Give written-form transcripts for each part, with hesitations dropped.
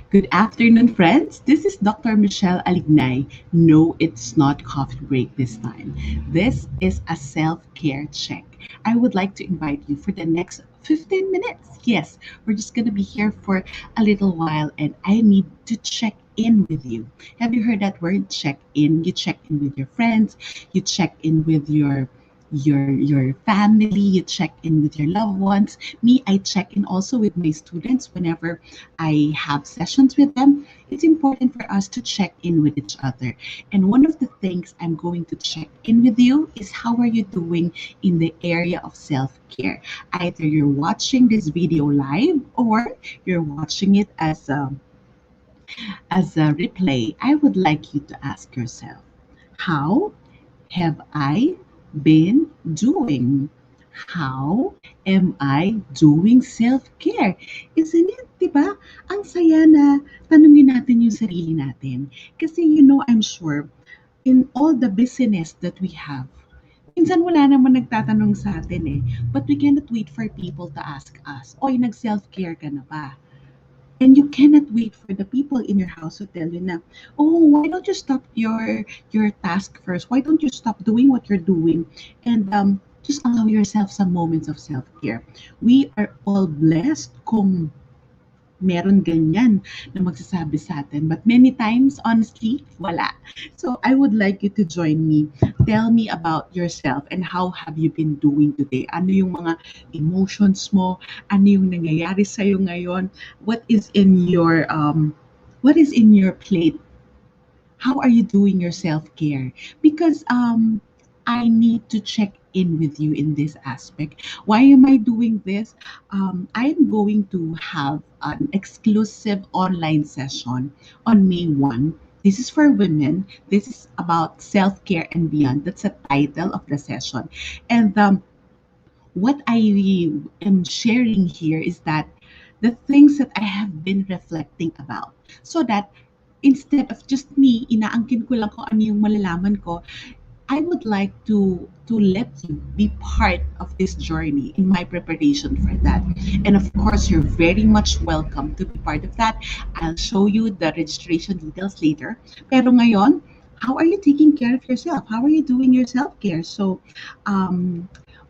Good afternoon, friends. This is Dr. Michelle Alignay. No, it's not coffee break this time. This is a self care check. I would like to invite you for the next 15 minutes. Yes, we're just going to be here for a little while, and I need to check in with you. Have you heard that word check in? You check in with your friends, you check in with your family, you check in with your loved ones. Me, I check in also with my students whenever I have sessions with them. It's important for us to check in with each other. And one of the things I'm going to check in with you is how are you doing in the area of self-care? Either you're watching this video live or you're watching it as a replay. I would like you to ask yourself, how have I been doing? How am I doing self-care? Isn't it, di ba? Ang saya na tanungin natin yung sarili natin. Kasi I'm sure, in all the busyness that we have, minsan wala naman nagtatanong sa atin eh. But we cannot wait for people to ask us, Oy, nag-self-care ka na ba? And you cannot wait for the people in your house to tell you na, oh, why don't you stop your task first? Why don't you stop doing what you're doing and just allow yourself some moments of self-care? We are all blessed kung meron ganyan na magsasabi sa atin. But many times, honestly, wala. So I would like you to join me. Tell me about yourself and how have you been doing today? Ano yung mga emotions mo? Ano yung nangyayari sa'yo ngayon? What is in your plate? How are you doing your self-care? Because I need to check in with you in this aspect. Why am I doing this? I'm going to have an exclusive online session on May 1. This is for women. This is about self-care and beyond. That's the title of the session. And what I am sharing here is that the things that I have been reflecting about, so that instead of just me, inaangkin ko lang kung ano yung malalaman ko, I would like to let you be part of this journey in my preparation for that. And of course, you're very much welcome to be part of that. I'll show you the registration details later. Pero ngayon, how are you taking care of yourself? How are you doing your self-care? So,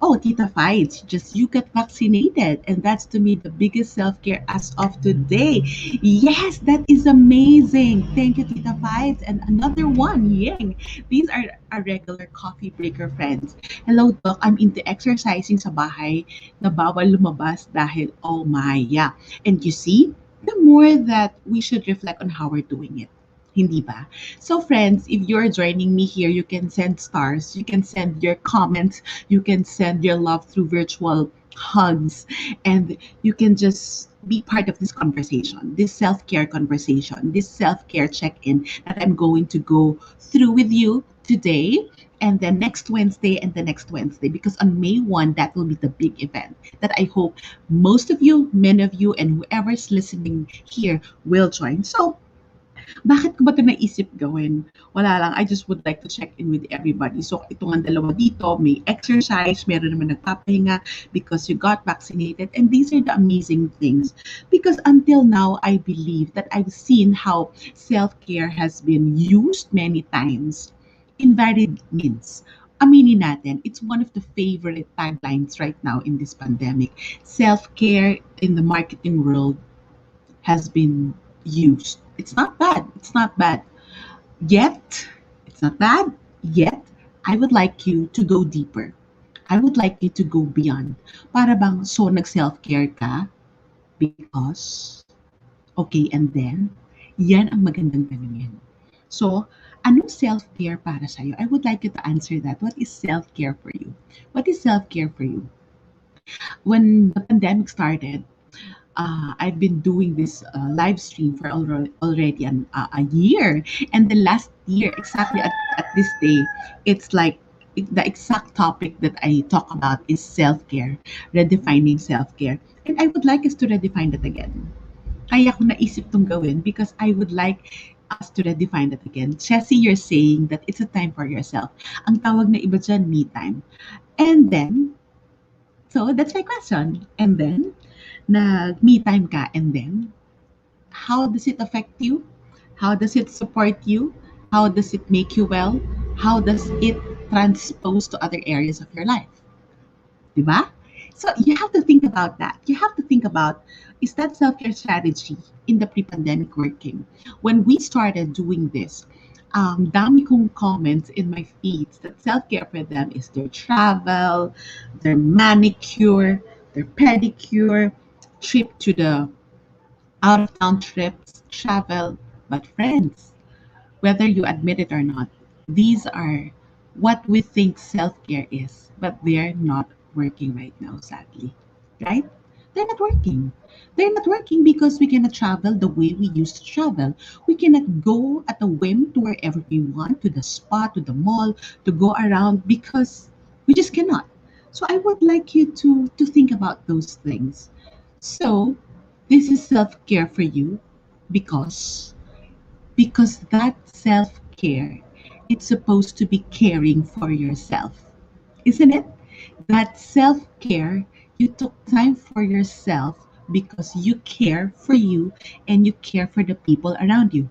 oh, Tita Fights, just you got vaccinated. And that's to me the biggest self care as of today. Yes, that is amazing. Thank you, Tita Fights. And another one, Ying. These are our regular coffee breaker friends. Hello, Doc. I'm into exercising sa bahay na bawal lumabas dahil, oh my, yeah. And you see, the more that we should reflect on how we're doing it. Hindi ba? So friends, if you're joining me here, you can send stars, you can send your comments, you can send your love through virtual hugs, and you can just be part of this conversation, this self-care conversation, this self-care check-in that I'm going to go through with you today and then next Wednesday and the next Wednesday, because on May 1, that will be the big event that I hope most of you, many of you, and whoever's listening here will join. So bakit ko ba 'to naisip gawin? Wala lang, I just would like to check in with everybody. So ito ngang dalawa dito, may exercise, meron naman nagpapahinga because you got vaccinated, and these are the amazing things. Because until now, I believe that I've seen how self-care has been used many times in varied means. Aminin natin, it's one of the favorite taglines right now in this pandemic. Self-care in the marketing world has been used. It's not bad. It's not bad. Yet, it's not bad. Yet, I would like you to go deeper. I would like you to go beyond. Para bang so nag-self-care ka because, okay, and then, yan ang magandang tanungin. So, anong self-care para sa'yo? I would like you to answer that. What is self-care for you? What is self-care for you? When the pandemic started, I've been doing this live stream for already a year. And the last year, exactly at this day, it's like the exact topic that I talk about is self-care, redefining self-care. And I would like us to redefine that again. Kaya ko naisip tong gawin because I would like us to redefine that again. Chessy, you're saying that it's a time for yourself. Ang tawag na iba dyan, me time. And then, so that's my question. And then, nag-me time ka, and then, How does it affect you? How does it support you? How does it make you well? How does it transpose to other areas of your life? Diba? So you have to think about that. You have to think about, is that self-care strategy in the pre-pandemic working? When we started doing this, dami kong comments in my feeds that self-care for them is their travel, their manicure, their pedicure, trip to the out-of-town trips, travel. But friends, whether you admit it or not, these are what we think self care is, but they're not working right now, sadly. Right? They're not working. They're not working because we cannot travel the way we used to travel. We cannot go at a whim to wherever we want, to the spa, to the mall, to go around because we just cannot. So I would like you to think about those things. So this is self care for you because that self care, it's supposed to be caring for yourself, isn't it? That self care, you took time for yourself because you care for you and you care for the people around you.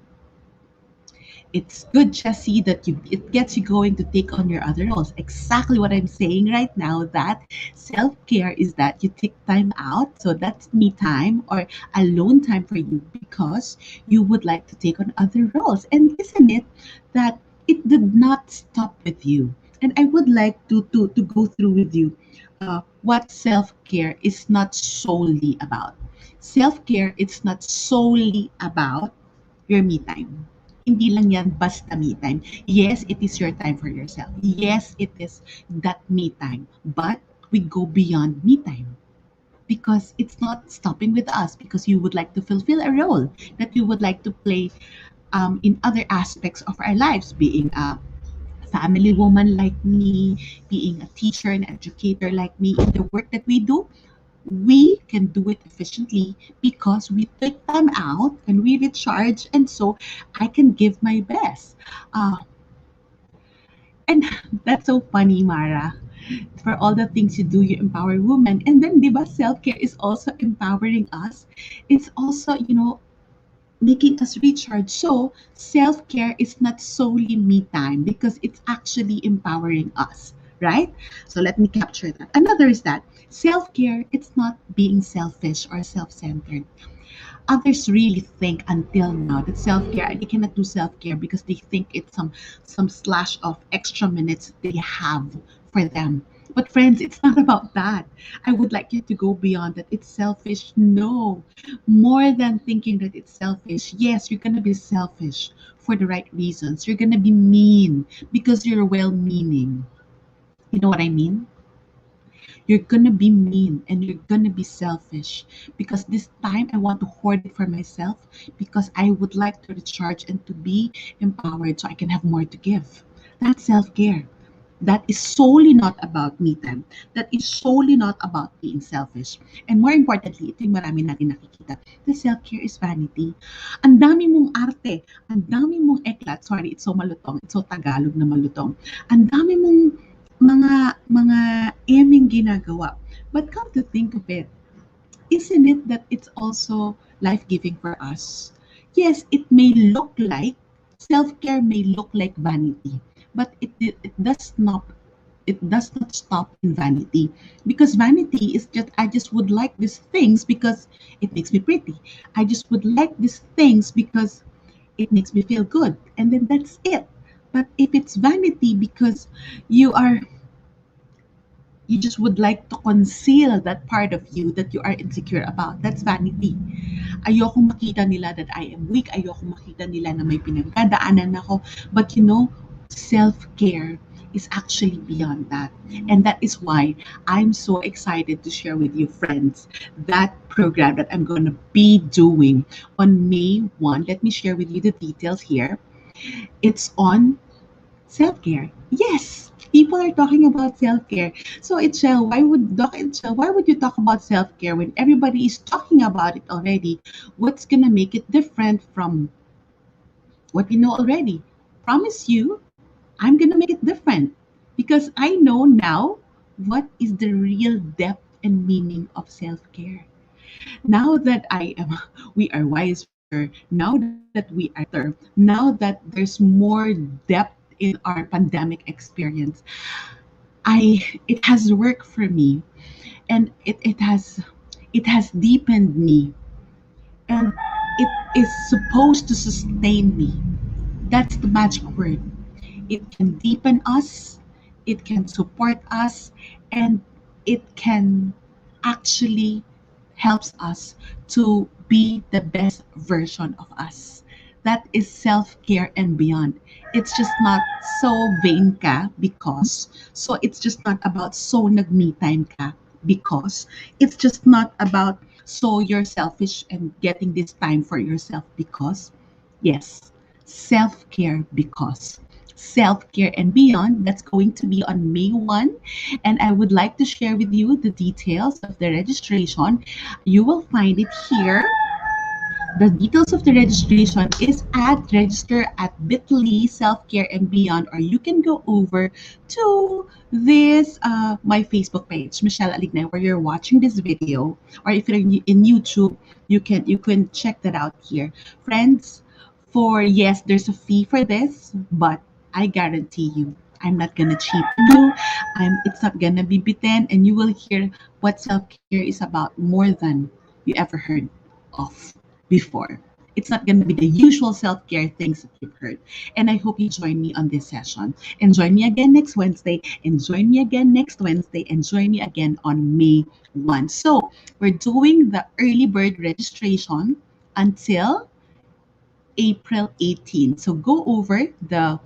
It's good, Jessie, that you it gets you going to take on your other roles. Exactly what I'm saying right now, that self-care is that you take time out. So that's me time or alone time for you because you would like to take on other roles. And isn't it that it did not stop with you? And I would like to go through with you what self-care is not solely about. Self-care, it's not solely about your me time. Hindi lang yan basta me time. Yes, it is your time for yourself. Yes, it is that me time. But we go beyond me time because it's not stopping with us because you would like to fulfill a role that you would like to play in other aspects of our lives, being a family woman like me, being a teacher and educator like me in the work that we do. We can do it efficiently because we take time out and we recharge, and so I can give my best. Uh, and that's so funny, Mara. For all the things you do, you empower women. And then, diba, self-care is also empowering us. It's also, making us recharge. So, self care is not solely me time because it's actually empowering us, right? So, let me capture that. Another is that self care, it's not being selfish or self centered. Others really think until now that self-care, they cannot do self-care because they think it's some slash of extra minutes they have for them. But friends, it's not about that. I would like you to go beyond that. It's selfish. No. More than thinking that it's selfish. Yes, you're gonna be selfish for the right reasons. You're gonna be mean because you're well meaning. You know what I mean? You're gonna be mean and you're gonna be selfish because this time I want to hoard it for myself because I would like to recharge and to be empowered so I can have more to give. That's self care. That is solely not about me time. That is solely not about being selfish. And more importantly, ito yung marami natin nakikita, the self-care is vanity. Ang dami mong arte, ang dami mong eklat, sorry, it's so malutong, it's so Tagalog na malutong. Ang dami mong mga eming ginagawa. But come to think of it, isn't it that it's also life-giving for us? Yes, it may look like self-care may look like vanity, but it does not stop in vanity because vanity is just I just would like these things because it makes me pretty. I just would like these things because it makes me feel good, and then that's it. But if it's vanity because you are you just would like to conceal that part of you that you are insecure about. That's vanity. Ayokong makita nila that I am weak. Ayokong makita nila na may pinagdadaanan ako. But self-care is actually beyond that. And that is why I'm so excited to share with you, friends, that program that I'm going to be doing on May 1. Let me share with you the details here. It's on self-care. Yes, people are talking about self-care. So, Itchel, why would you talk about self-care when everybody is talking about it already? What's gonna make it different from what we know already? Promise you, I'm gonna make it different because I know now what is the real depth and meaning of self-care. Now that we are wise, now that we are better, now that there's more depth in our pandemic experience, it has worked for me, and it has deepened me, and it is supposed to sustain me. That's the magic word. It can deepen us, it can support us, and it can actually helps us to be the best version of us. That is self-care and beyond. It's just not so vain ka because, so it's just not about so nag-me time ka because, it's just not about so you're selfish and getting this time for yourself because, yes, self-care because. Self-care and beyond, that's going to be on May 1, and I would like to share with you the details of the registration. You will find it here. The details of the registration is at register at bit.ly self-care and beyond, or you can go over to this my Facebook page, Michelle Alignay, where you're watching this video, or if you're in YouTube, you can check that out here. Friends, for yes, there's a fee for this, but I guarantee you, I'm not gonna cheapen you. It's not gonna be bitten, and you will hear what self-care is about more than you ever heard of before. It's not going to be the usual self care things that you've heard. And I hope you join me on this session. And join me again next Wednesday. And join me again next Wednesday. And join me again on May 1. So we're doing the early bird registration until April 18th. So go over the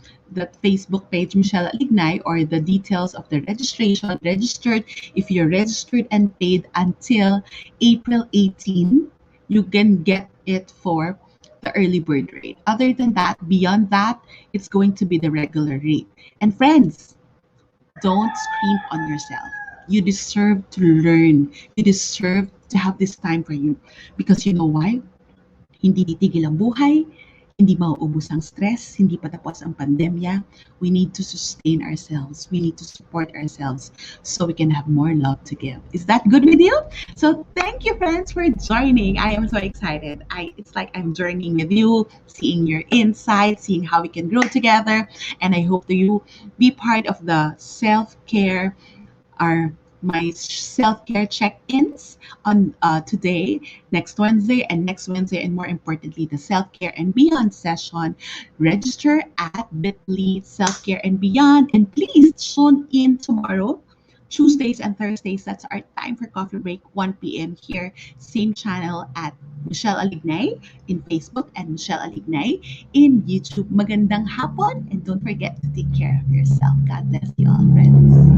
Facebook page, Michelle Alignay, or the details of the registration. Registered, if you're registered and paid until April 18, you can get it for the early bird rate. Other than that, beyond that, it's going to be the regular rate. And friends, don't scream on yourself. You deserve to learn. You deserve to have this time for you. Because you know why? Hindi titigil ang buhay, hindi mauubos ang stress, hindi patapos ang pandemya. We need to sustain ourselves. We need to support ourselves so we can have more love to give. Is that good with you? So thank you, friends, for joining. I am so excited. It's like I'm journeying with you, seeing your insights, seeing how we can grow together. And I hope that you be part of the self-care, our my self-care check-ins on today, next Wednesday, and more importantly, the self-care and beyond session. Register at bit.ly self-care and beyond, and please tune in tomorrow. Tuesdays and Thursdays, that's our time for coffee break, 1 p.m. here, same channel at Michelle Alignay in Facebook and Michelle Alignay in YouTube. Magandang hapon, and don't forget to take care of yourself. God bless you all, friends.